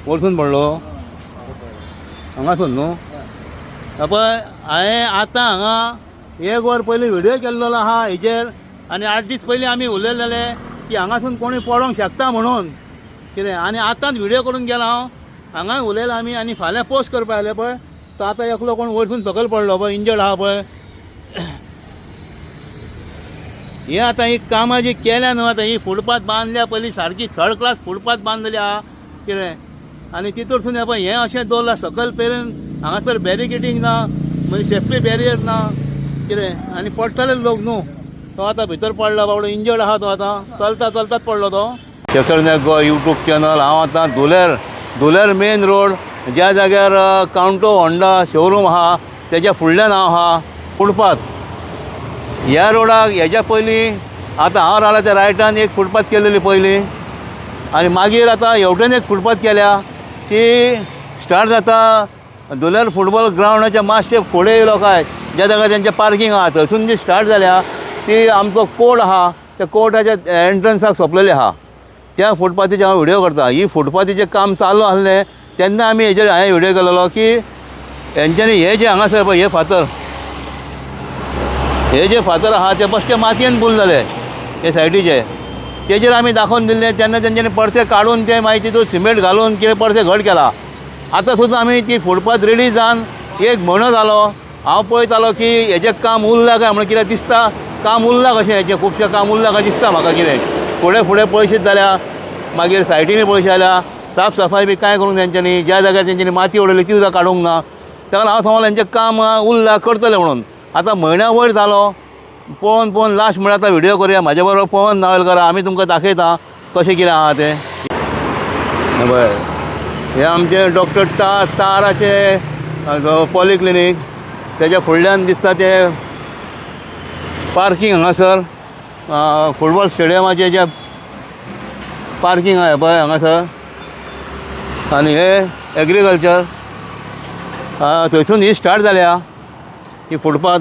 वरसून पडलो हांगासून न्हू पळय हांवें आतां हांगा 1 वर पयलीं व्हिडियो केल्लो आहा हेजेर आनी 8 दीस पयलीं आमी उलयलेले की हांगासून कोणी पडोंक शकता म्हणून कितें आनी आतांच व्हिडियो करून गेला हांव हांगा उलयला आमी आनी फाल्यां पोस्ट करपा आयले पळय तो आतां एकलो कोण वयरसून सकयल पडलो पळय इंजर्ड आहा पळय हे आतां ही कामां जी केल्या न्हू आतां ही फुटपाथ बांदल्या पयलीं सारकी 3rd क्लास फुटपाथ बांदलेली आहा कितें आनी तितूरसून हे पळय हें अशें दवरलां सकयल पेरून हांगासर बॅरिकेडींग ना म्हणजे सेफ्टी बॅरियर ना कितें आनी पडटले लोक न्हू तो आतां भितर पडला बाबडो इंजर्ड आहा तो आतां चलतात पडलो तो शेखर नायक गो यूट्यूब चॅनल हांव आतां धुलेर मेन रोड ज्या जाग्यार काउंटो होंडा शोरूम आहा तेज्या फुडल्यान हांव आहा फुटपाथ ह्या रोडाक हेज्या पयलीं आतां हांव रावला त्या रायटान एक फुटपाथ केलेली पयलीं आनी मागीर आतां हेवटेन एक फुटपाथ केल्या ती स्टार्ट जाता धुलेर फुटबॉल ग्रावंडाच्या मातशे फुडें येयलो काय ज्या जाग्यार तेंचें पार्किंग आहा थंयसून जी स्टार्ट जाल्या ती आमचो कोर्ट आहा त्या कोर्टाच्या एंट्रन्साक सोंपलेली आहा त्या फुटपाथीचे हांव व्हिडियो करता ही फुटपाथीचें काम चालू आसलें तेन्ना आमी हेजेर हांवें व्हिडियो केलेलो की हेंच्यांनी हे जे हांगासर पळय हे जे फातर आहा ते बश्टे मातयेन फूल जाले हे सायडीचे तेजेर आमी दाखोवन दिल्ले तेन्ना तेंच्यांनी परते काडून ते मागीर तितून सिमेंट घालून कितें परते घट केला आतां सुद्दां आमी ती फुटपाथ रेडी जावन 1 म्हयनो जालो हांव पळयतालो की हेजें काम उरलां काय म्हणून कितें दिसता काम उरलां कशें हेजें खुबशें काम उरलां काय दिसता म्हाका कितें फुडें पयशे जाल्या मागीर सायडीनी पयशे जाल्या साफ सफाई बी कांय करूंक तेंच्यांनी ज्या जाग्यार तेंच्यांनी माती उडयली ती सुद्दां काडूंक ना ताका हांव समजलें हेंचें काम उरलां करतलें म्हणून आतां म्हयन्या वयर जालो पळोवन लास्ट म्हळ्यार आतां व्हिडियो करुया म्हाज्या बरोबर पवन नावेलकर आमी तुमकां दाखयता कशें कितें आहा तें पळय हे आमचे डॉक्टर ताराचे पॉलिक्लिनीक तेज्या फुडल्यान दिसता ते पार्किंग हांगासर फुटबॉल स्टेडियमाचे जे पार्किंग आहा पळय हांगासर आनी हे एग्रीकल्चर थंयसून ही स्टार्ट जाल्या ही फुटपाथ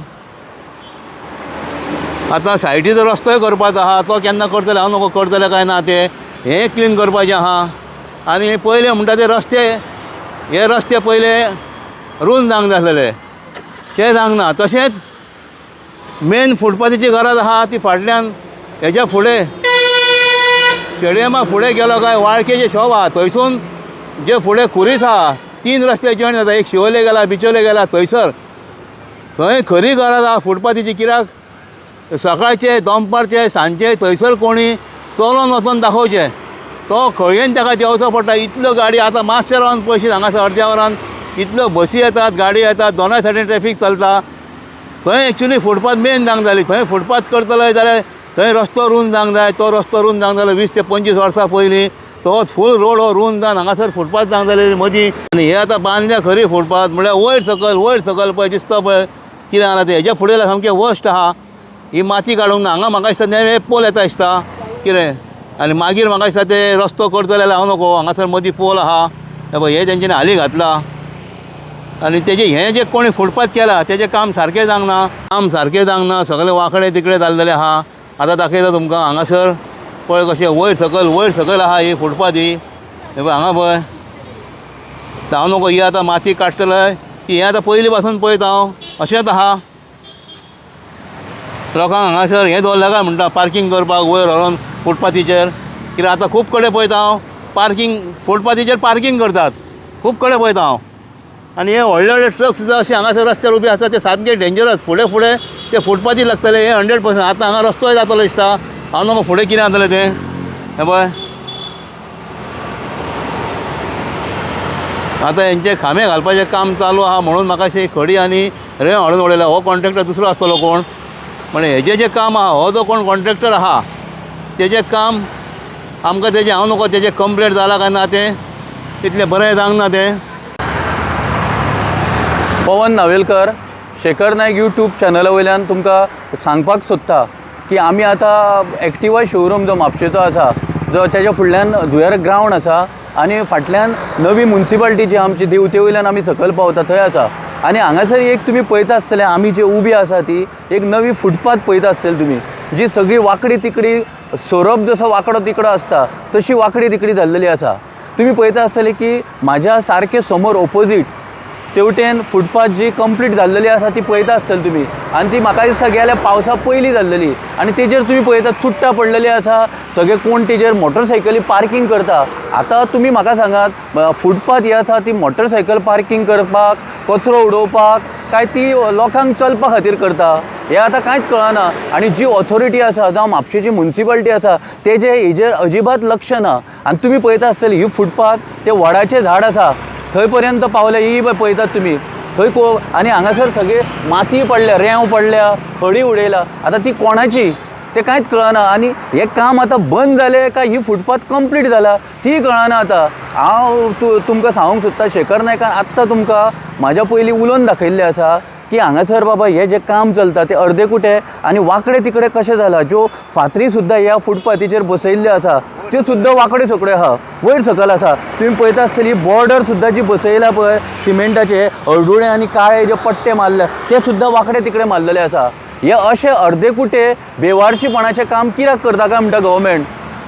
आतां सायडीचो रस्तोय करपाचो आहा तो केन्ना करतले हांव नको करतले काय ना ते हें क्लीन करपाचें आहा आनी पयले म्हणटा ते हे रस्ते पयले रूंद जावंक जाय आसलेले ते जावंक ना तशेंच मेन फुटपाथीची गरज आहा ती फाटल्यान हेज्या फुडें स्टेडियमा फुडें गेलो काय वाळकेचे शॉप आहा थंयसून जे फुडें कुरीत आहा 3 रस्ते जॉयन जाता एक शिवोले गेला बिचोले गेला थंयसर थंय खरी गरज आहा फुटपाथीची कित्याक सकाळचे दनपारचे सांजचे थंयसर कोणी चलोन वचोन दाखोवचे तो खळयेन ताका देंवचो पडटा इतल्यो गाडी आतां मातशे रावन पयशे हांगासर अर्द्या वरान इतल्यो बसी येतात गाडी येतात दोनाय सायडीन ट्रॅफीक चलता थंय एक्चुली फुटपाथ मेन जावंक जाली थंय फुटपाथ करतले जाल्यार थंय रस्तो रूंद जावंक जाय तो रस्तो रूंद जावंक जालो 20 ते 25 वर्सां पयलीं तो फूल रोड हो रूंद जावन हांगासर फुटपाथ जावंक जालेली मदीं आनी हे आतां बांदल्या खरी फुटपाथ म्हळ्यार वयर सकयल पळय दिसता पळय कितें जालां तें हेज्या फुडें सामकें वर्स्ट आहा ही माती काडूंक ना हांगा म्हाका दिसता नेवे पोल येता दिसता कितें आनी मागीर म्हाका दिसता ते रस्तो करतले जाल्यार हांव नको हांगासर मदीं पोल आहा पळय हे तेंच्यांनी हाली घातला आनी तेजें हें जें कोणी फुटपाथ केला तेजें काम सारकें जावंक ना सगळें वांकडे तिकडे जाल्लेलें आहा आतां दाखयता तुमकां हांगासर पळय कशें वयर सकयल आहा ही फुटपाथ ही हे पळय हांगा पळय हांव नको ही आतां माती काडटले की हें आतां पयलीं पासून पळयता हांव अशेंच आहा लोकांक हांगासर हें दवरलें काय म्हणटा पार्किंग करपाक वयर व्हरोन फुटपाथीचेर कित्याक आतां खूब कडेन पळयता हांव फुटपाथीचेर पार्किंग करतात खूब कडेन पळयता हांव आनी हे व्हडले ट्रक सुद्दां अशे हांगासर रस्त्यार उबे आसा ते सामके डेंजरस फुडें ते फुटपाथी लागतले हे 100% आतां हांगा रस्तोय जातलो दिसता हांव नको फुडें कितें जातलें तें हें पळय आतां हेंचे खांबे घालपाचें काम चालू आहा म्हणून म्हाका अशी खडी आनी रेंव हाडून उडयला हो कॉन्ट्रॅक्टर दुसरो आसतलो कोण म्हणजे हेजें जें काम आहा हो जो कोण कॉन्ट्रॅक्टर आहा तेजें काम आमकां तेजें हांव नको तेजें कंप्लीट जालां काय ना तें तितलें बरें जावंक ना तें पवन नावेलकर शेखर नायक यूट्यूब चॅनला वयल्यान तुमकां सांगपाक सोदता की आमी आतां एक्टिवा शोरूम जो म्हापशेचो आसा जो तेज्या फुडल्यान धुळेर ग्रावंड आसा आनी फाटल्यान नवी म्युनिसिपालिटी जी आमची देवते वयल्यान आमी सकयल पावता थंय आसा आनी हांगासर एक तुमी पळयता आसतले आमी जी उबी आसा ती एक नवी फुटपाथ पळयता आसतले तुमी जी सगळी वांकडी तिकडी सोरोप जसो वांकडो तिकडो आसता तशी वांकडी तिकडी जाल्लेली आसा तुम्ही पळयता आसतले की म्हाज्या सारके समोर ऑपोजीट तेवटेन फुटपाथ जी कंप्लीट जाल्लेली आसा ती पळयता आसतली तुमी, आनी ती म्हाका दिसता गेल्या पावसा पयलीं जाल्लेली, आनी तेजेर तुमी पळयता चुट्टां पडलेली आसा, सगळे कोण तेजेर मोटरसायकली पार्किंग करता. आतां तुमी म्हाका सांगात फुटपाथ ही आसा ती मोटरसायकल पार्किंग करपाक, कचरो उडोवपाक, काय ती लोकांक चलपा खातीर करता हें आतां कांयच कळना. आनी जी ऑथॉरिटी आसा जावं म्हापशेची म्युन्सिपालिटी आसा तेजे हेजेर अजिबात लक्ष ना. आनी तुमी पळयता आसतली ही फुटपाथ ते वडाचें झाड आसा थंय पर्यंत पावले, ही पळयतात तुमी थंय आनी हांगासर सगळे माती पडल्या, रेंव पडल्या, खडी उडयला. आतां ती कोणाची ते कांयच कळना. आनी हें काम आतां बंद जालें काय ही फुटपाथ कंप्लीट जाला ती कळना. आतां हांव तुमकां सांगूंक सोदता, शेखर नायकान आत्तां तुमकां म्हाज्या पयलीं उलोवन दाखयल्लें आसा की हांगासर बाबा हें जें काम चलता तें अर्दे कुटे आनी वांकडे तिकडे कशें जाला. ज्यो फातरी सुद्दां ह्या फुटपाथीचेर बसयल्ल्यो आसा त्यो सुद्दां वांकडे सकळे आहा, वयर सकयल आसा. तुमी पळयता आसतली बॉर्डर सुद्दां जी बसयला पळय सिमेंटाचे हळडुळे आनी काळे जे पट्टे मारले ते सुद्दां वांकडे तिकडे मारलेले आसा. हे अशे अर्दे कुटे बेवारशीपणाचें काम कित्याक करता काय म्हणटा गव्हर्मेंट.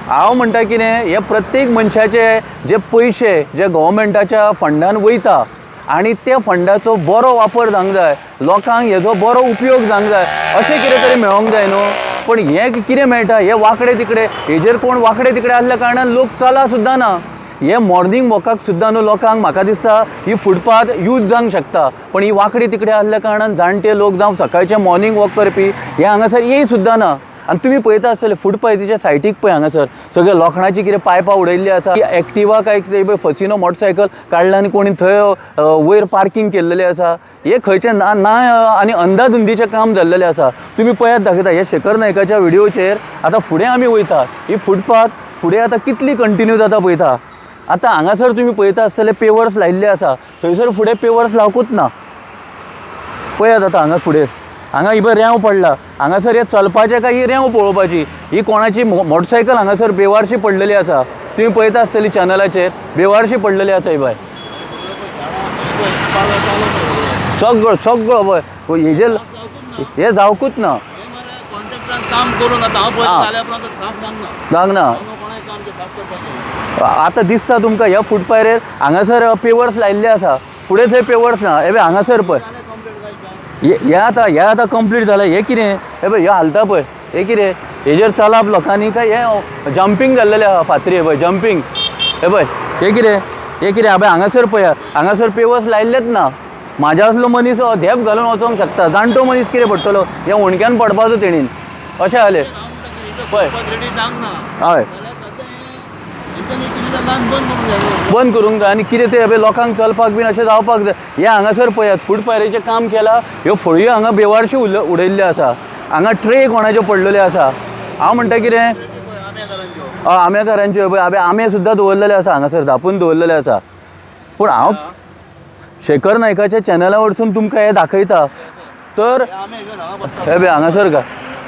हांव म्हणटा कितें, हे प्रत्येक मनशाचे जे पयशे जे गव्हर्मेंटाच्या फंडान वयता आनी त्या फंडाचो बरो वापर जावंक जाय, लोकांक हेजो बरो उपयोग जावंक जाय, अशें कितें तरी मेळोंक जाय न्हू. पण हें कितें मेळटा, हे वांकडे तिकडे हेजेर कोण वांकडे तिकडे आसल्या कारणान लोक चला सुद्दां ना. हे मॉर्निंग वॉकाक सुद्दां न्हू लोकांक म्हाका दिसता ही फुटपाथ यूज जावंक शकता, पण ही वांकडी तिकडे आसल्या कारणान जाणटे लोक जावं सकाळचे मॉर्निंग वॉक करपी हे हांगासर येय सुद्दां ना. आनी तुमी पळयता आसतले फुटपाथीच्या सायटीक पळय हांगासर सगळे लोखणाची कितें पायपां उडयल्ली आसा, एक्टिवा काय कितें फसिनो मोटरसायकल काडला आनी कोणी थंय वयर पार्किंग केल्लेलें आसा. हे खंयचें ना आनी अंधाधुंदीचें काम जाल्लेलें आसा. तुमी पळयात दाखयता हे शेखर नायकाच्या व्हिडिओचेर. आतां फुडें आमी वयता, ही फुटपाथ फुडें आतां कितली कंटिन्यू जाता पळयता. आतां हांगासर तुमी पळयता आसतले पेवर्स लायिल्ले आसा, थंयसर फुडें पेवर्स लावकूच ना. पळयात आतां हांगा फुडें हांगा ही पळय रेंव पडला, हांगासर हे चलपाचें काय ही रेंव पळोवपाची. ही कोणाची मोटरसायकल हांगासर बेवारशी पडलेली आसा. तुमी पळयता आसतली चॅनलाचेर बेवारशी पडलेली आसा. ही पळय सगळो पळय हेजे हे जावकूच ना. जावंक ना. आतां दिसता तुमकां ह्या फुटपाथेर हांगासर पेवर्स लायिल्ले आसा, फुडें थंय पेवर्स ना. हे पळय हांगासर पळय हे आतां कंप्लीट जालें. हे कितें हे पळय हे हालता पळय हे कितें, हेजेर चलप लोकांनी काय हे जंपींग जाल्लेलें आहा फातरी. हे पळय जंपींग. हे पळय हे कितें हे हांगासर पळयात हांगासर पेवर्स लायिल्लेच ना. म्हाज्या असलो मनीस धेप घालून वचोंक शकता, जाणटो मनीस कितें पडटलो हे उणक्यान पडपाचो तेणीन अशें जालें पळय. हय बंद करूंक जाय आनी कितें तें लोकांक चलपाक बीन अशें जावपाक जाय. हे हांगासर पळयात फुटपाथेचें काम केलां, ह्यो फळयो हांगा बेवारशी उडयल्ल्यो आसा. हांगा ट्रे कोणाच्यो पडलेल्यो आसा. हांव म्हणटा कितें आंब्याकारांच्यो पळय आंबे सुद्दां दवरलेले आसा हांगासर धांपून दवरलेले आसा. पूण हांव शेखर नायकाच्या चॅनला वरसून तुमकां हे दाखयता. तर हे पळय हांगासर का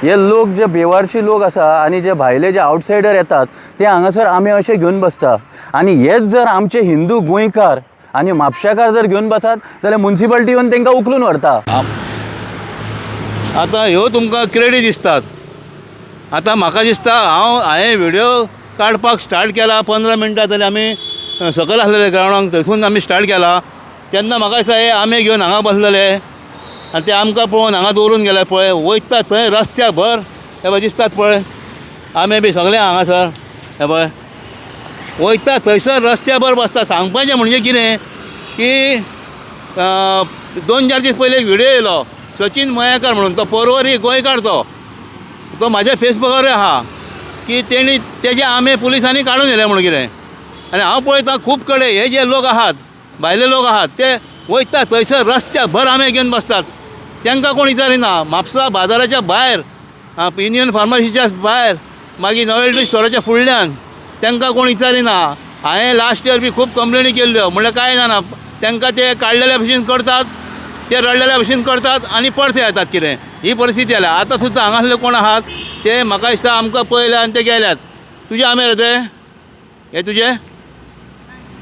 हे लोक जे बेवारशी लोक आसा आनी जे भायले जे आवटसायडर येतात ते हांगासर आंबे अशे घेवन बसता. आनी हेच जर आमचे हिंदू गोंयकार आनी म्हापशेकार जर घेवन बसत जाल्यार म्युन्सिपालिटी येवन तांकां उखलून व्हरता. आतां ह्यो तुमकां क्रेडी दिसतात. आतां म्हाका दिसता हांवें व्हिडिओ काडपाक स्टार्ट केला 15 मिनटां जालीं आमी सकयल आसलेले ग्रावंडाक थंयसून आमी स्टार्ट केला. तेन्ना म्हाका दिसता हे आंबे घेवन हांगा बसलेले आनी ते आमकां पळोवन हांगा दवरून गेले पळय. वयता थंय रस्त्या भर हे पळय दिसतात पळय आंबे बी सगळे हांगासर. हे पळय वयता थंयसर रस्त्या भर बसता. सांगपाचें म्हणजे कितें की 2-4 दीस पयलीं एक व्हिडिओ येयलो सचिन मयेकर म्हणून, तो परवरी गोंयकार. तो म्हाज्या फेसबुकारूय आहा की तेणी तेजे आंबे पुलिसांनी काडून व्हेले म्हणून कितें. आनी हांव पळयतां खूब कडेन हे जे लोक आहात भायले लोक आहात ते वयता थंयसर रस्त्या भर आंबे घेवन बसतात. तांकां कोण विचारिना. म्हापसा बाजाराच्या भायर युनियन फार्मासीच्या भायर मागीर नॉवेल्टी स्टोराच्या फुडल्यान तांकां कोण विचारिना. हांवें लास्ट इयर बी खूब कंप्लेनी केल्ल्यो म्हणल्यार कांय जायना. तांकां ते काडलेल्या भशेन करतात, ते रडलेल्या भशेन करतात आनी परते येतात. कितें ही परिस्थिती जाल्या. आतां सुद्दां हांगासले कोण आहात ते म्हाका दिसता आमकां पळयले आनी ते गेल्यात. तुजे आंबे रे ते हे तुजे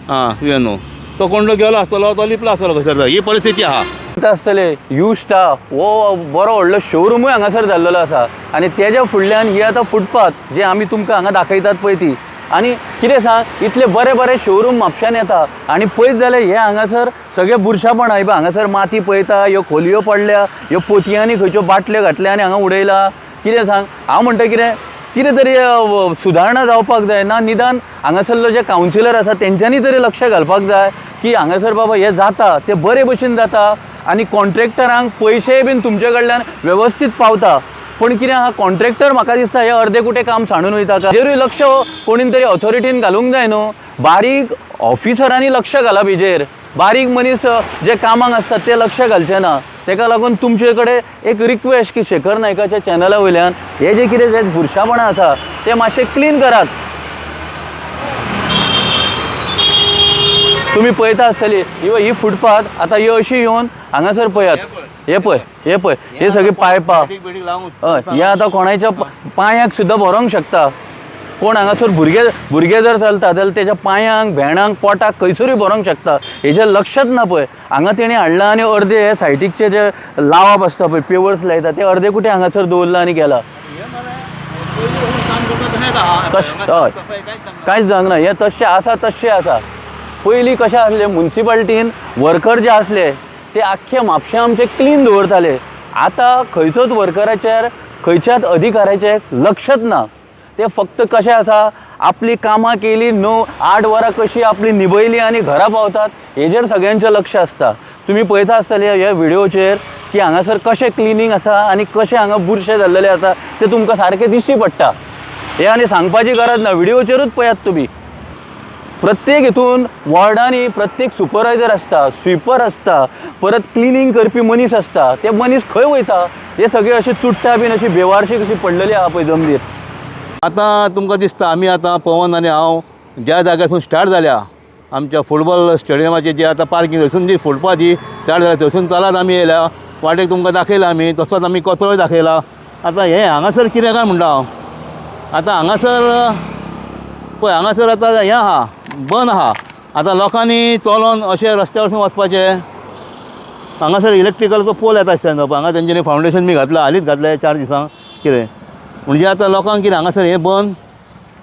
तुवें न्हू. तो कोण गेलो आसतलो तो लिपलो आसतलो खंयसर. ही परिस्थिती आहा. आसतले यू स्टार हो बरो व्हडलो शोरूमूय हांगासर जाल्लेलो आसा. आनी तेज्या फुडल्यान ही आतां फुटपाथ जे आमी तुमकां हांगा दाखयतात पळय ती आनी कितें सांग इतले बरे बरे शोरूम म्हापशान येता आनी पळयत जाल्यार हे हांगासर सगळे बुरशापण आय पळय हांगासर माती पळयता ह्यो खोलयो पडल्या ह्यो पोतयांनी खंयच्यो बाटल्यो घातल्या आनी हांगा उडयला कितें सांग हांव म्हणटा कितें तरी सुदारणा जावपाक जाय ना निदान हांगासरलो जे कावन्सिलर आसा तेंच्यांनी तरी लक्ष घालपाक जाय की हांगासर बाबा हे जाता ते बरे भशेन जाता आनी कॉन्ट्रॅक्टरांक पयशे बीन तुमचे कडल्यान वेवस्थीत पावता पण कितें हा कॉन्ट्रॅक्टर म्हाका दिसता हे अर्दे कुटे काम सांडून वयता का हेजेरूय लक्ष कोणीन तरी ऑथॉरिटीन घालूंक जाय न्हू बारीक ऑफिसरांनी लक्ष घालप हेजेर बारीक मनीस जे कामाक आसतात ते लक्ष घालचे ना तेका लागून तुमचे कडेन एक रिक्वेस्ट की शेखर नायकाच्या चॅनला वयल्यान हे जे कितें जे बुरशापणां आसा ते मातशे क्लीन करात तुम्ही पळयता आसतली ही फुटपाथ आतां ह्यो अशी येवन हांगासर पळयात हे पळय हे सगळी पायपां हय हे आतां कोणाच्या पांयांक सुद्दां भरोंक शकता कोण हांगासर भुरगे जर चलता जाल्यार तेज्या पांयांक भेणांक पोटाक खंयसरूय भरोंक शकता हेजेर लक्षच ना पळय हांगा तेणी हाडला आनी अर्दे हे सायटीकचे जे लावप आसता पळय पेवर्स लायता ते अर्दे कुठे हांगासर दवरला आनी गेला हय कांयच जावंक ना हे तशें आसा पयलीं कशें आसलें म्युन्सिपाल्टीन वर्कर जे आसले ते आख्खे म्हापशें आमचे क्लीन दवरताले आतां खंयचोच वर्कराचेर खंयच्याच अधिकाऱ्याचें लक्षच ना ते फक्त कशें आसा आपली कामां केली 9-8 वरां कशी आपली निभयली आनी घरा पावतात हेजेर सगळ्यांचें लक्ष आसता तुमी पळयता आसतले ह्या व्हिडिओचेर की हांगासर कशें क्लिनींग आसा आनी कशें हांगा बुरशे जाल्लेले आसा ते तुमकां सारकें दिश्टी पडटा हे आनी सांगपाची गरज ना व्हिडिओचेरूच पळयात तुमी प्रत्येक हितून वॉर्डांनी प्रत्येक सुपरवायझर आसता स्विपर आसता परत क्लिनींग करपी मनीस आसता ते मनीस खंय वयता हे सगळे अशे चुट्टा बीन अशी बेवारशी कशी पडलेली आहा पळय जमनीर आतां तुमकां दिसता आमी आतां पवन आनी हांव ज्या जाग्यासून स्टार्ट जाल्या आमच्या फुटबॉल स्टेडियमाचेर जे आतां पार्किंग थंयसून जी फुटपाथ जी स्टार्ट जाल्या थंयसून चलत आमी येयल्या वाटेक तुमकां दाखयला आमी तसोच आमी कचरोय दाखयला आतां हे हांगासर कितें काय म्हणटा हांव आतां हांगासर पळय हांगासर आतां हें आहा बंद आहा आतां लोकांनी चलोन अशें रस्त्यार वचून वचपाचें हांगासर इलेक्ट्रिकलचो पोल येता आसता न्हू हांगा तेंच्यांनी फावंडेशन बी घातला हालींच घातलें 4 दिसां कितें म्हणजे आतां लोकांक कितें हांगासर हें बंद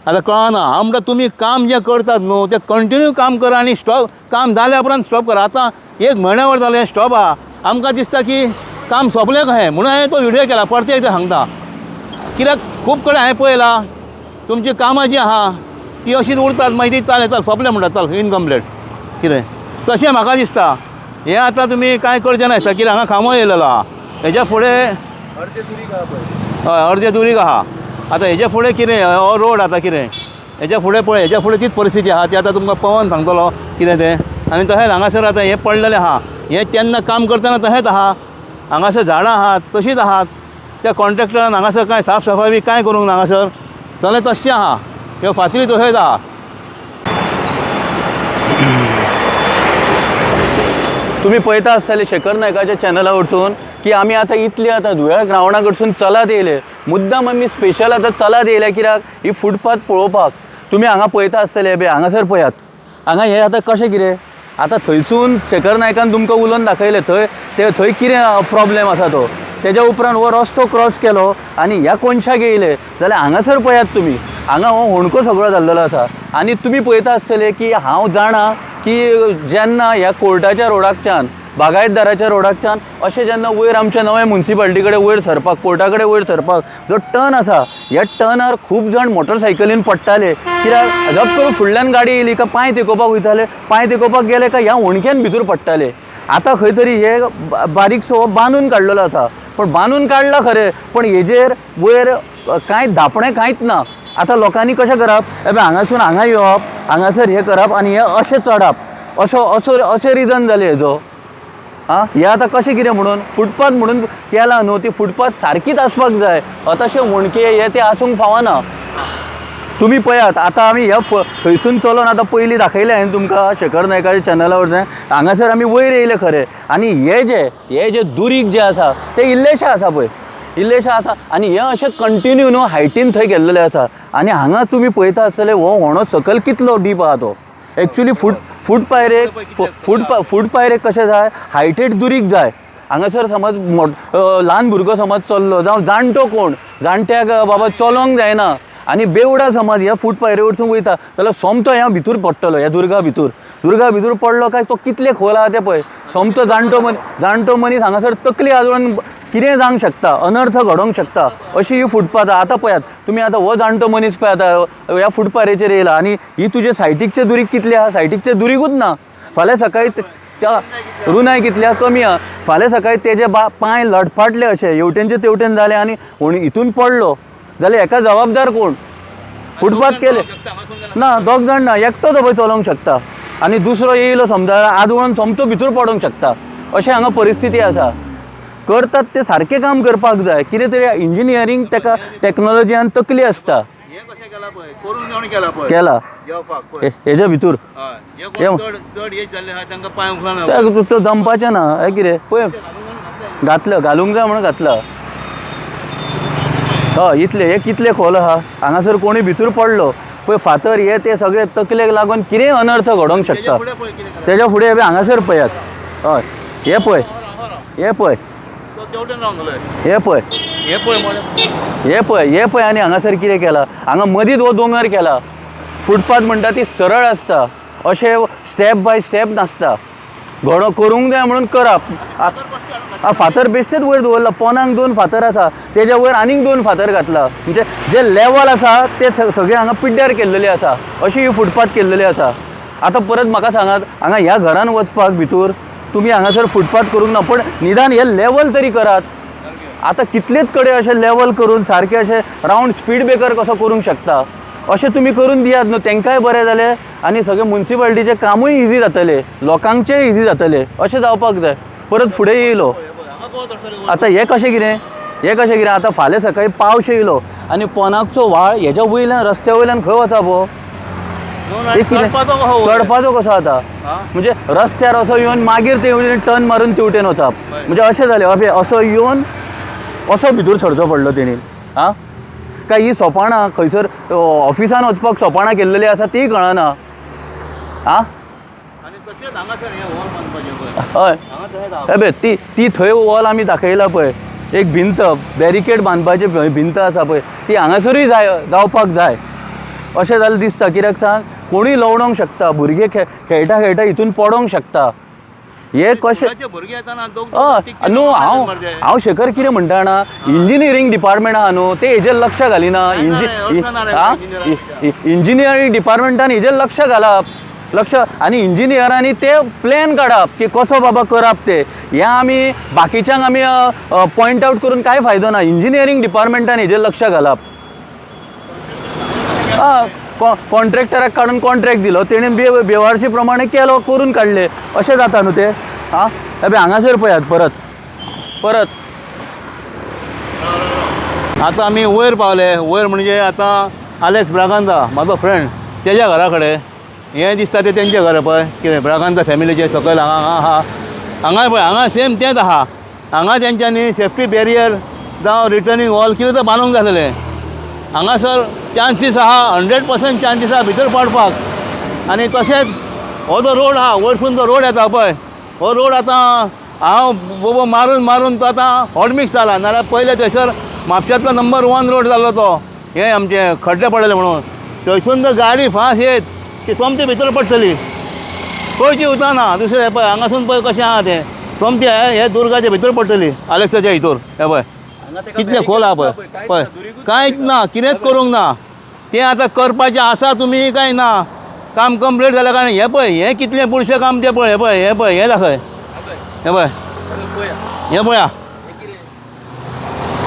आतां कळना हांव म्हणटा तुमी काम जें करतात न्हू तें कंटिन्यू काम करा आनी स्टॉप काम जाल्या उपरांत स्टॉप करा आतां 1 म्हयन्या जालें हें स्टॉप आहा आमकां दिसता की काम सोंपलें कशें म्हणून हांवें तो व्हिडियो केला परते एकदां सांगता कित्याक खूब कडेन हांवें पळयलां तुमचीं कामां जीं आहा ती अशीच उरतात मागीर ती चल येतात सोंपलें म्हणटात चल इनकम्प्लीट कितें तशें म्हाका दिसता हें आतां तुमी कांय करचें नासता कित्याक हांगा खांबो येयलेलो आहा हेज्या फुडें हय अर्दे दुरीक आहा आतां हेज्या फुडें कितें हो रोड आतां कितें हेज्या फुडें पळय हेज्या फुडें तीच परिस्थिती आहा ती आतां तुमकां पवन सांगतलो कितें तें आनी तशेंच हांगासर आतां हें पडलेलें आहा हें तेन्ना काम करतना तशेंच आहा हांगासर झाडां आहात तशींच आहात त्या कॉन्ट्रॅक्टरान हांगासर कांय साफ सफाई बी कांय करूंक ना हांगासर जाल्यार तशें आहा ह्यो फातरी तशेंच आहा तुम्ही पळयता आसतले शेखर नायकाच्या चॅनला वरसून की आमी आतां इतले आतां धुळ्या ग्रावंडा कडसून चलत येयले मुद्दाम आमी स्पेशल आतां चलत येयले कित्याक ही फुटपाथ पळोवपाक तुमी हांगा पळयता आसतले बे हांगासर पळयात हांगा हे आतां कशें कितें आतां थंयसून शेखर नायकान तुमकां उलोवन दाखयलें थंय कितें प्रॉब्लेम आसा तो तेज्या उपरांत हो रस्तो क्रॉस केलो आनी ह्या कोनशाक येयले जाल्यार हांगासर पळयात तुमी हांगा हो होणको सगळो जाल्लेलो आसा आनी तुमी पळयता आसतले की हांव जाणा की जेन्ना ह्या कोर्टाच्या रोडाकच्यान बागायतदाराच्या रोडाकच्यान अशें जेन्ना वयर आमच्या नव्या म्युन्सिपाल्टी कडेन वयर सरपाक कोर्टा कडेन वयर सरपाक जो टर्न आसा ह्या टर्नार खूब जाण मोटरसायकलीन पडटाले कित्याक झप करून फुडल्यान गाडी येयली का पांय तेकोवपाक वयताले पांय तेकोवपाक गेले का ह्या होणक्यान भितर पडटाले आतां खंय तरी हे बारीकसो बांदून काडलेलो आसा पण बांदून काडला खरें पण हेजेर वयर कांय धापणें कांयच ना आतां लोकांनी कशें करप हांगासून हांगा येवप हांगासर हें करप आनी हें अशें चडप अशें रिजन जालें हेजो आं हें आतां कशें कितें म्हणून फुटपाथ म्हणून केला न्हू ती फुटपाथ सारकीच आसपाक जाय तशें होणके हे ते आसूंक फावना तुमी पळयात आतां आमी ह्या थंयसून चलोन आतां पयलीं दाखयलें हांवें तुमकां शेखर नायकाच्या चॅनला वरच्यान हांगासर आमी वयर येयले खरें आनी हे जे दुरीक जे आसा ते इल्लेशें आसा पळय इल्लेशें आसा आनी हें अशें कंटिन्यू न्हू हायटीन थंय गेल्लेलें आसा आनी हांगा तुमी पळयता आसतले हो होणो सकयल कितलो डीप आहा तो एक्चुली फूट पायरेक कशें जाय हायटेड दुरीक जाय हांगासर समज ल्हान भुरगो समज चल्लो जावं जाणटो कोण जाणट्याक बाबा चलोंक जायना आनी बेवडा समज ह्या फुटपायरी वरसून वयता जाल्यार सोमतो ह्या भितर पडटलो ह्या दुर्गा भितर पडलो काय तो कितले खोल आहा ते पळय. सोमतो जाणटो मनीस हांगासर तकली आजोळून कितें जावंक शकता, अनर्थ घडोवंक शकता अशी ही फुटपाथ आहा. आतां पळयात तुमी आतां हो जाणटो मनीस पळय आतां ह्या फुटपाथेचेर येयला आनी ही तुजे सायटीकचे दुरीक कितले आहा, सायटीकचे दुरीकूच ना. फाल्यां सकाळी त्या रुनाय कितल्या कमी आहा. फाल्यां सकाळी तेजे पांय लडफाटले अशे हेवटेनचे तेवटेन जाले आनी हितून पडलो जाल्यार हेका जबाबदार कोण? फुटपाथ केले ना, दोग जाण ना, एकटो तो पळय चलोवंक शकता आनी दुसरो येयलो समजा आजवळून सोमतो भितर पडोवंक शकता. अशें हांगा परिस्थिती आसा. करतात ते सारकें काम करपाक जाय. कितें तरी इंजिनियरींग तेका टॅक्नॉलॉजीन तकली आसता. केला हेच्या भितर तो जमपाचें ना. हे कितें पळय घातलं घालूंक जाय म्हणून घातला. हय इतले हे कितले खोल आहा. हांगासर कोणी भितर पडलो पळय फातर हे ते सगळे तकलेक लागून कितें अनर्थ घडोवंक शकता. तेच्या फुडें हांगासर पळयात. हय हे पळय हे पळय हे पळय हे पळय आनी हांगासर कितें केला. हांगा मदींच हो दोंगर केला. फुटपाथ म्हणटा ती सरळ आसता, अशें स्टेप बाय स्टेप नासता. घडो करूंक जाय म्हणून करप. फातर बेश्टेच वयर दवरला. पोनाक 2 फातर आसा, तेज्या वयर आनीक 2 फातर घातला. म्हणजे जे लेवल आसा ते सगळे हांगा पिड्ड्यार केल्लेले आसा. अशी ही फुटपाथ केल्लेली आसा. आतां परत म्हाका सांगात हांगा ह्या घरान वचपाक भितर तुमी हांगासर फुटपाथ करूंक ना, पण निदान हे लेवल तरी करात. आतां कितलेच कडेन अशें लेवल करून सारकें अशें रावंड स्पीड ब्रेकर कसो करूंक शकता अशें तुमी करून दियात न्हू. तेंकाय बरें जालें आनी सगळें म्युन्सिपाल्टीचें कामूय इजी जातलें, लोकांचेंय इजी जातलें. अशें जावपाक जाय. परत फुडें येयलो आतां हे कशें कितें आतां फाल्यां सकाळी पावस येयलो आनी पोनाकचो व्हाळ हेच्या वयल्यान रस्त्या वयल्यान खंय वता गो? चडपाचो कसो आतां? म्हणजे रस्त्यार असो येवन मागीर ते टर्न मारून तेवटेन वचप म्हणजे अशें जालें. असो येवन असो भितर सरचो पडलो तेणी. आं काय ही सोपाणां खंयसर ऑफिसान वचपाक सोपाणां केल्लेली आसा तीय कळना. आं हय हे ती थंय वॉल आमी दाखयला पळय. एक भिंत बॅरिकेड बांदपाची भिंत आसा पळय ती हांगासरूय जावपाक जाय. अशें जाल्यार दिसता. कित्याक सांग कोणूय लवडोंक शकता. भुरगे खेळटा हितून पडोंक शकता. हे कशें न्हू हांव शेखर कितें म्हणटा जाणा, इंजिनियरींग डिपार्टमेंट आहा न्हू ते हेजेर लक्ष घालिना. इंजिनियरींग डिपार्टमेंटान हेजेर लक्ष घालप आनी इंजिनियरांनी ते प्लॅन काडप की कसो बाबा करप ते. हें आमी बाकीच्यांक आमी पॉयंट आवट करून कांय फायदो ना. इंजिनियरींग डिपार्टमेंटान हेजेर लक्ष घालप. कॉन्ट्रॅक्टराक काडून कॉन्ट्रॅक्ट दिलो तेणी बेवारशी प्रमाणे केलो करून काडले अशें जाता न्हू ते. आं हे हांगासर पळयात परत आतां आमी वयर पावले. वयर म्हणजे आतां आलेक्स ब्रागांझा म्हाजो फ्रेंड तेज्या घरा कडेन. हें दिसता ते तेंचे घर पळय कितें ब्रागांझा फॅमिलीचे सकयल हांगा आहा. हांगा पळय हांगा सेम तेंच आहा. हांगा तेंच्यांनी सेफ्टी बॅरियर जावं रिटर्निंग वॉल कितें तें बांदूंक जाय आसलेलें. हांगासर चान्सीस आहा 100% चान्सीस आहा भितर पडपाक. आनी तशेंच हो जो रोड आहा वयरसून जो रोड येता पळय हो रोड आतां हांव बोबो मारून तो आतां हॉट मिक्स जाला. नाल्यार पयले थंयसर म्हापशांतलो नंबर 1 रोड जाल्लो तो. हे आमचे खड्डे पडले म्हणून. थंयसून जर गाडी फास्ट येत की सोमती भितर पडटली. खंयची उताना दुसरें पळय हांगासून पळय कशें आहा तें सोमती हे दुर्गाचे भितर पडटली आलेक्साच्या हितूर. हे पळय कितले खोल आहा पळय कांयच ना. कितेंच करूंक ना. तें आतां करपाचें आसा तुमी काय ना. काम कंप्लीट जालें काय हे पळय हें कितलें बुरशें काम तें पळय हे दाखय. हे पळया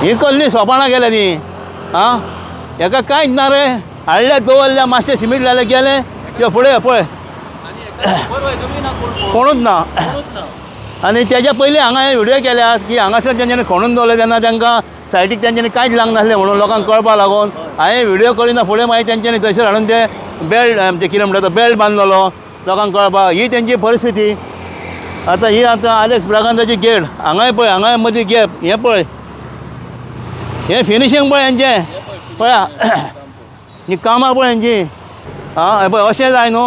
ही कसलीं सोपाणां केल्या ती. आं हेका कांयच ना रे. हाडल्या दवरल्या मातशें सिमीट लायलें गेलें किंवा फुडें पळय कोणूच ना. आनी तेज्या पयलीं हांगा हे व्हिडियो केल्यात की हांगासर तेंच्यांनी खणून दवरले तेन्ना तांकां सायटीक तेंच्यांनी कांयच लावंक नासलें म्हणून लोकांक कळपा लागून हांवें व्हिडियो करिना. फुडें मागीर तेंच्यांनी थंयसर हाडून ते बेल्ट आमचे कितें म्हणटा तो बेल्ट बांदलेलो लोकांक कळपाक. ही तेंची परिस्थिती. आतां ही आलेक्स ब्रागांझाची गेट हांगाय पळय हांगाय मदीं गॅप. हें पळय हें फिनिशींग पळय हेंचें पळया ही कामां पळय हेंची. आं हे पळय अशें जाय न्हू.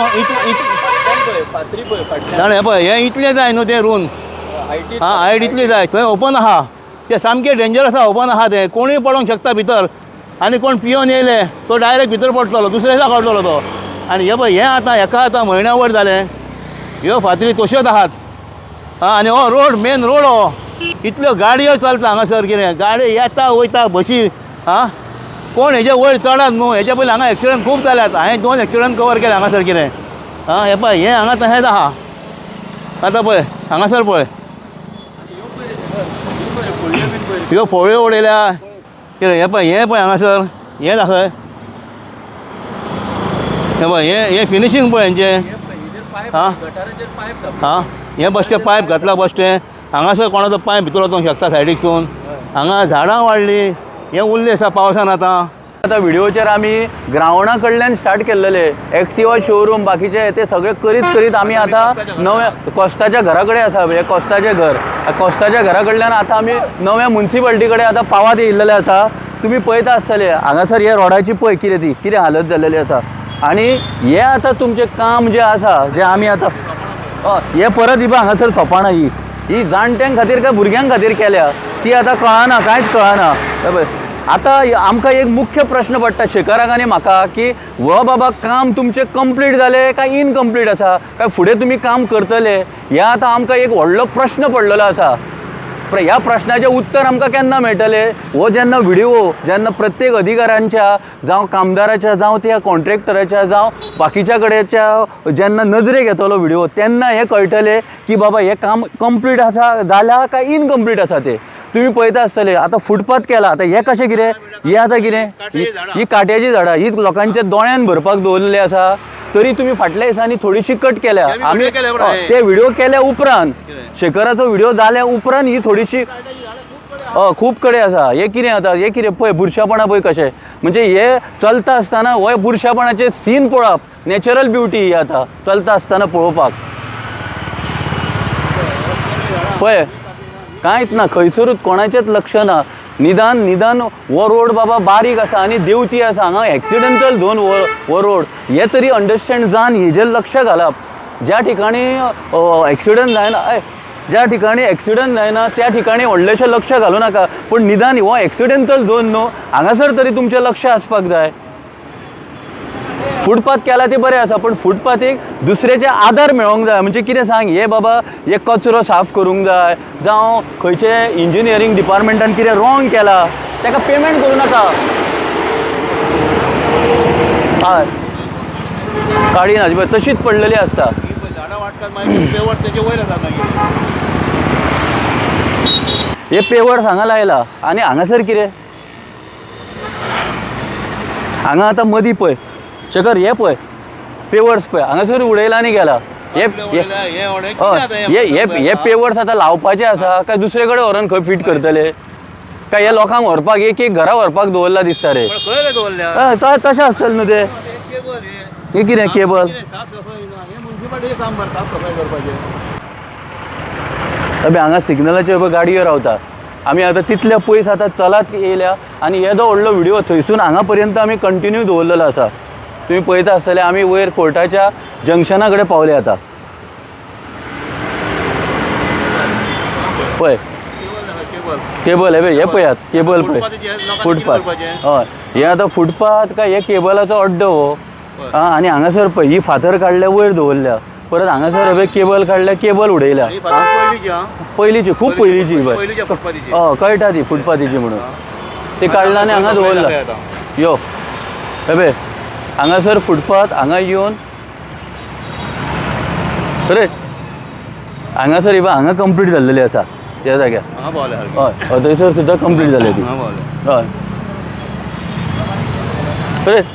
हे पळय हें इतलें जाय न्हू तें रूम. हायट इतली जाय. थंय ओपन आहा तें सामकें डेंजरस आहा. ओपन आहा तें कोणूय पडोंक शकता भितर. आनी कोण पियोन येयले तो डायरेक्ट भितर पडटलो, दुसऱ्या दिसा काडटलो तो. आनी हे पळय हें आतां हेका आतां म्हयन्या वयर जालें, ह्यो फातरी तश्योच आहात. आनी हो रोड मेन रोड हो, इतल्यो गाडयो चलता हांगासर कितें, गाडी येता वयता बशी. कोण हेजे वयर चडात न्हू, हेजे पयलीं हांगा एक्सिडंट खूब जाल्यात. हांवें 2 एक्सिडंट कवर केले हांगासर कितें. हे पळय हें हांगा तशेंच आहा. आतां पळय हांगासर पळय ह्यो फोळ्यो उडयल्या कितें. हें पळय हांगासर हें दाखय. हें पळय हें फिनिशींग पळय हेंचें. हें बश्टें पायप घातला बश्टें. हांगासर कोणाचो पायप भितर वचूंक शकता सायडीकसून. हांगा झाडां वाडलीं, हें उरलें आसा पावसान आतां. आता व्हिडिओचेर आमी ग्रावंडा कडल्यान स्टार्ट केल्लेले एक्टिवा शोरूम बाकीचे ते सगळे करीत करीत आमी आतां नव्या कॉस्टाच्या घरा कडेन आसा. हे कॉस्टाचें घर, कॉस्टाच्या घरा कडल्यान आतां आमी नव्या म्युन्सिपाल्टी कडेन आतां पावात येयल्लेले आसा. तुमी पळयता आसतले हांगासर हे रोडाची पळय कितें हालत जाल्लेली आसा. आनी हें आतां तुमचें काम जें आसा जें आमी आतां हे परत ही हांगासर सोपाना ही जाणट्यां खातीर काय भुरग्यां खातीर केल्या ती आतां कळना, कांयच कळना. आतां आमकां एक मुख्य प्रश्न पडटा शेखराक आनी म्हाका की हो बाबा काम तुमचें कंप्लीट जालें काय इनकम्प्लीट आसा, काय फुडें तुमी काम करतले, हें आतां आमकां एक व्हडलो प्रश्न पडलेलो आसा. ह्या प्रश्नाचें उत्तर आमकां केन्ना मेळटलें? हो जेन्ना प्रत्येक अधिकाऱ्यांच्या जावं कामदाराच्या जावं त्या कॉन्ट्रॅक्टराच्या जावं बाकीच्या कडेच्या जेन्ना नजरेक येतलो व्हिडिओ तेन्ना हें कळटलें की बाबा हें काम कंप्लीट आसा जाल्या काय इनकम्प्लीट आसा तें. तुम्ही पळयता आसतले आतां फुटपाथ केला, आतां हें कशें कितें, हें आतां कितें, ही काट्याची झाडां ही लोकांच्या दोळ्यान भरपाक दवरलेली आसा. तरी तुम्ही फाटल्या दिसांनी थोडीशी कट केल्या. आमी ते व्हिडिओ केल्या उपरांत शेखराचो व्हिडिओ जाल्या उपरांत ही थोडीशी खूब कडेन आसा. हें कितें आतां, हें कितें पळय बुरशेपणा पळय कशें, म्हणजे हे चलता आसतना हो बुरशेपणाचे सीन पळोवप, नॅचरल ब्युटी ही आतां चलता आसतना पळोवपाक. पळय कांयच ना, खंयसरूच कोणाचेंच लक्ष ना. निदान हो रोड बाबा बारीक आसा आनी देंवती आसा, हांगा एक्सिडेंटल झोन हो रोड, हें तरी अंडरस्टँड जावन हेजेर लक्ष घालप. ज्या ठिकाणी एक्सिडंट जायना त्या ठिकाणी व्हडलेशें लक्ष घालूं नाका, पूण निदान हो एक्सिडेंटल झोन न्हू, हांगासर तरी तुमचें लक्ष आसपाक जाय. फुटपाथ केला ते बरें आसा, पण फुटपाथीक दुसऱ्याचे आदार मेळोंक जाय. म्हणजे कितें सांग, हे बाबा हे कचरो साफ करूंक जाय, जावं खंयचे इंजिनियरींग डिपार्टमेंटान कितें रॉंग केला ताका पेमेंट करूं नाका. हय काडी ना तशीच पडलेली आसता. हे पेवर्स हांगा लायला आनी हांगासर कितें, हांगा आतां मदीं पळय शेखर हे पळय पेवर्स पळय हांगासर उडयला आनी गेला. हे पेवर्स आतां लावपाचे आसा काय दुसरे कडेन व्हरून खंय फिट करतले, काय हे लोकांक व्हरपाक एक घरा व्हरपाक दवरला दिसता रे. तशें आसतलें न्हू तें. हे कितें केबल अबे हांगा सिग्नलाचेर गाडयो रावता. आमी आतां तितले पयस आतां चलत येयल्या आनी येदो व्हडलो व्हिडिओ थंयसून हांगा पर्यंत आमी कंटिन्यू दवरलेलो आसा. तुम्ही पळयता आसतले आमी वयर कोर्टाच्या जंक्शना कडेन पावले आतां. पळय केबल हे पळयात केबल पळय फुटपाथ. हय हे आतां फुटपाथ काय हे केबलाचो अड्डो हो. आनी हांगासर पळय ही फातर काडल्या वयर दवरल्या, परत हांगासर हे केबल काडल्या, केबल उडयल्या. पयलींची खूब पयलींची कळटा ती फुटपाथीची म्हणून. ती काडला आनी हांगा दवरला. यो हे पळय हांगासर फुटपाथ, हांगा येवन खरेंच हांगासर हांगा कंप्लीट जाल्लेली आसा त्या जाग्यार. हय थंयसर सुद्दां कंप्लीट जाले ती. हय खरेंच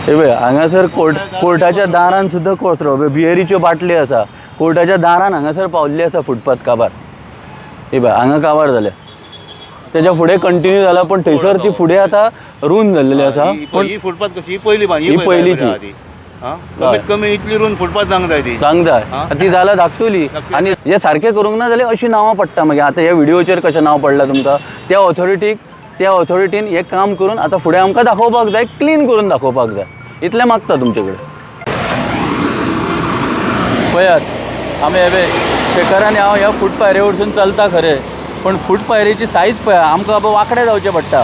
हे पळय हांगासर कोर्टाच्या दारान सुद्दां कचरो बियरीच्यो बाटल्यो आसा. कोर्टाच्या दारान हांगासर पावल्ली आसा फुटपाथ काबार. हे पळय हांगा काबार जाल्या, तेच्या फुडें कंटिन्यू जाला, पण थंयसर ती फुडें आतां रूंद जाल्लेली आसा. पण ही फुटपाथ कशी ही पयलींची कमीत कमी इतली रूंद फुटपाथ जावंक जाय ती जाल्यार धाकटुली. आनी हे सारकें करूंक ना जाल्यार अशीं नांवां पडटा मागीर. आतां ह्या व्हिडिओचेर कशें नांव पडलां तुमकां, त्या ऑथॉरिटीन हें काम करून आतां फुडें आमकां दाखोवपाक जाय, क्लीन करून दाखोवपाक जाय. इतलें मागता तुमचे कडेन. पळयात आमी हे शेखर आनी हांव ह्या फुटपाथ्यार वरसून चलता खरें, पण फूट पायरीची सायज पळय आमकां बाबा वांकडें जावचें पडटा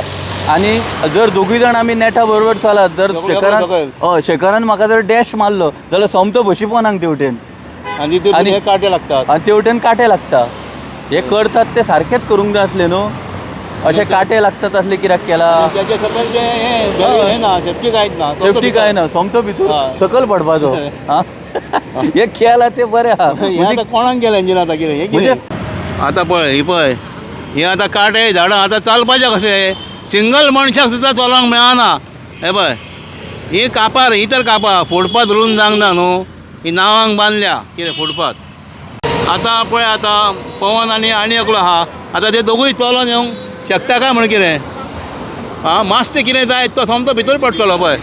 आनी जर दोगूय जाण आमी नेटा बरोबर चलत जर शेखरान हय शेखरान म्हाका जर डॅश मारलो जाल्यार सोमतो बशी पोनाक तेवटेन आणि ते हे काटे लागतात आनी तेवटेन काटे लागता हे करतात ते सारकेंच करूंक जाय आसलें न्हू अशें काटे लागतात असले कित्याक केला त्याच्या सकयल ते हे ना सेफ्टी कांयच ना सेफ्टी काय ना सोमतो भितूर सकल पडपाचो आं? हे केला ते बरें आहा हे आता कोणाक गेलं इंजिन आता कितें हे कितें आतां पळय ही पळय हे आतां काटे झाडां आतां चालपाचें कशें सिंगल मनशाक सुद्दां चलोवंक मेळना हे पळय ही कापार ही तर कापा फोडपाक रुंद जावंक ना न्हू ही नांवांक बांदल्या कितें फोडपाक आतां पळय आतां पवन आनी एकलो आहा आतां ते दोगूय चलोन येवंक शकता काय म्हण कितें आं मातशें कितें जाय तो सोमतो भितर पडटलो पळय